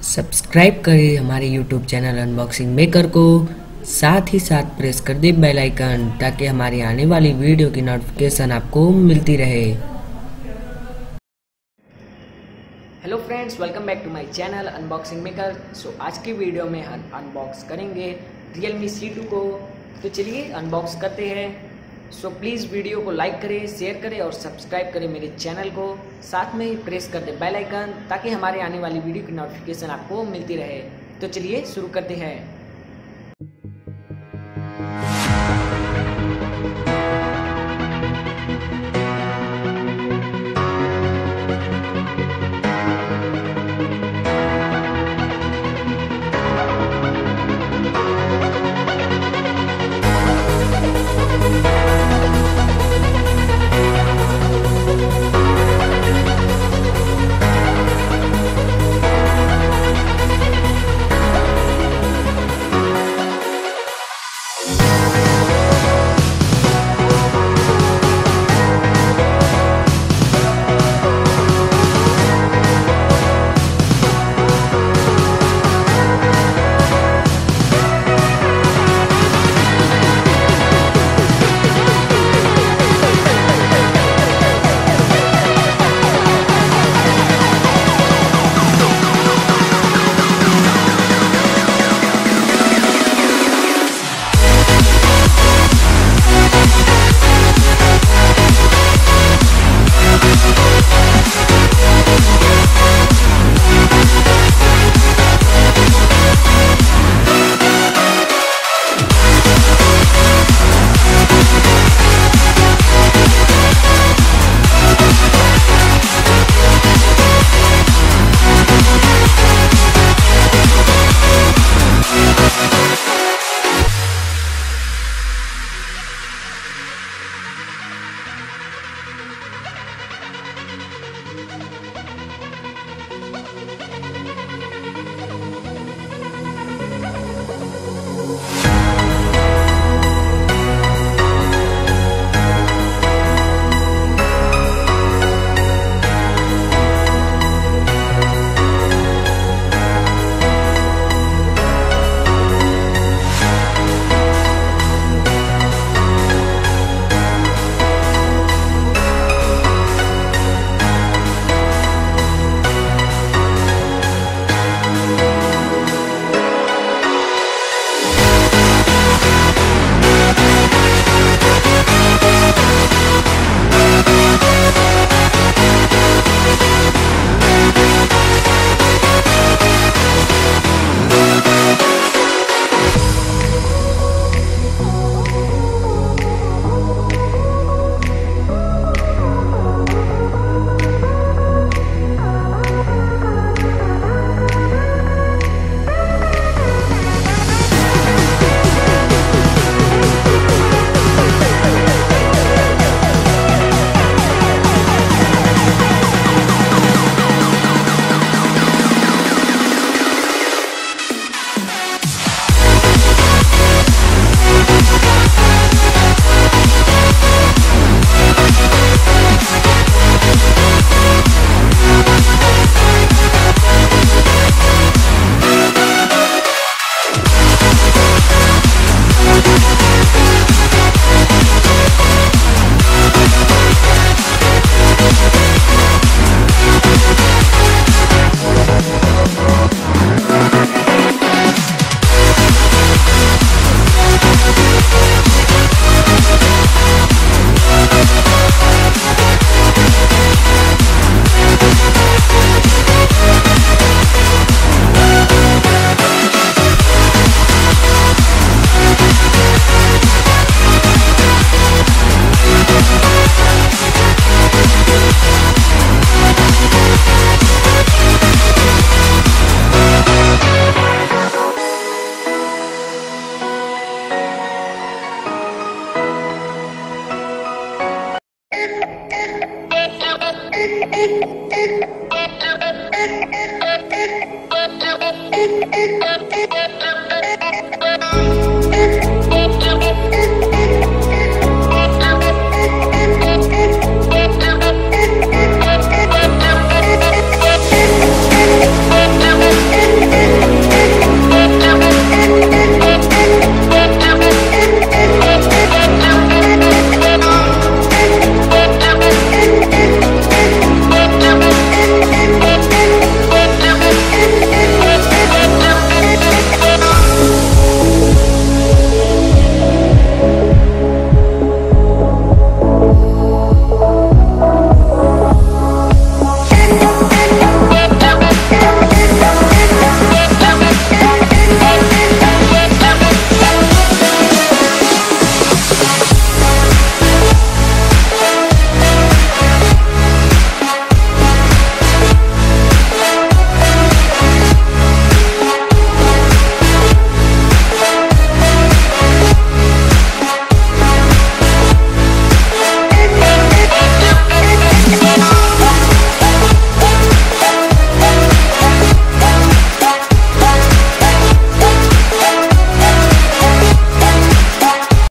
Subscribe करें हमारे YouTube channel unboxing maker को, साथ ही साथ प्रेस कर दे बेल आइकन ताकि हमारी आने वाली वीडियो की नोटिफिकेशन आपको मिलती रहे। Hello friends, welcome back to my channel unboxing maker. So आज की वीडियो में हम अनबॉक्स करेंगे Realme C2 को। तो चलिए अनबॉक्स करते हैं। सो प्लीज़ वीडियो को लाइक करें, शेयर करें और सब्सक्राइब करें मेरे चैनल को। साथ में ही प्रेस कर दें बेल आइकन ताकि हमारे आने वाली वीडियो की नोटिफिकेशन आपको मिलती रहे। तो चलिए शुरू करते हैं।